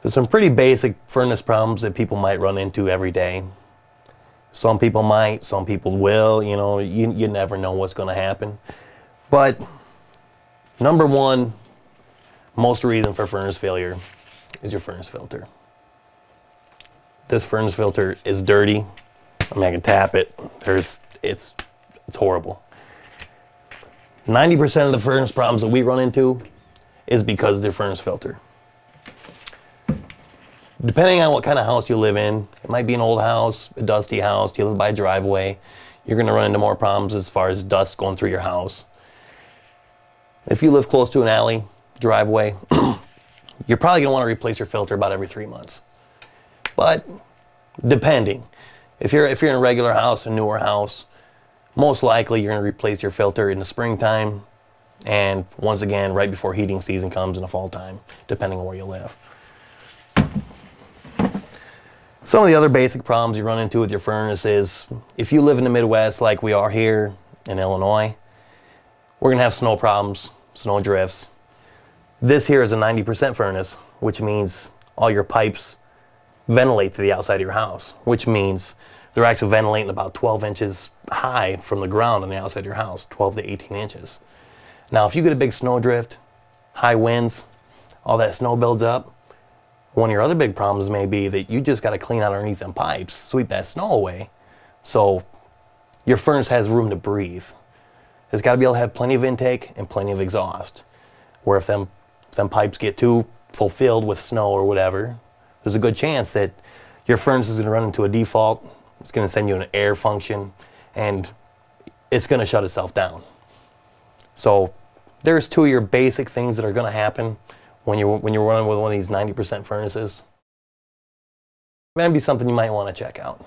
There's some pretty basic furnace problems that people might run into every day. Some people might, some people will, you know, you never know what's going to happen. But number one, most reason for furnace failure is your furnace filter. This furnace filter is dirty. I mean, I can tap it. It's horrible. 90% of the furnace problems that we run into is because of their furnace filter. Depending on what kind of house you live in, it might be an old house, a dusty house, you live by a driveway, you're going to run into more problems as far as dust going through your house. If you live close to an alley, driveway, you're probably going to want to replace your filter about every 3 months. But depending, if you're in a regular house, a newer house, most likely you're going to replace your filter in the springtime and once again right before heating season comes in the fall time, depending on where you live. Some of the other basic problems you run into with your furnace is if you live in the Midwest like we are here in Illinois, we're going to have snow problems, snow drifts. This here is a 90% furnace, which means all your pipes ventilate to the outside of your house, which means they're actually ventilating about 12 inches high from the ground on the outside of your house, 12 to 18 inches. Now, if you get a big snow drift, high winds, all that snow builds up, one of your other big problems may be that you just got to clean out underneath them pipes, sweep that snow away, so your furnace has room to breathe. It's got to be able to have plenty of intake and plenty of exhaust. Where if them pipes get too fulfilled with snow or whatever, there's a good chance that your furnace is going to run into a default. It's going to send you an air function, and it's going to shut itself down. So there's two of your basic things that are going to happen when you're running with one of these 90% furnaces. It might be something you might want to check out.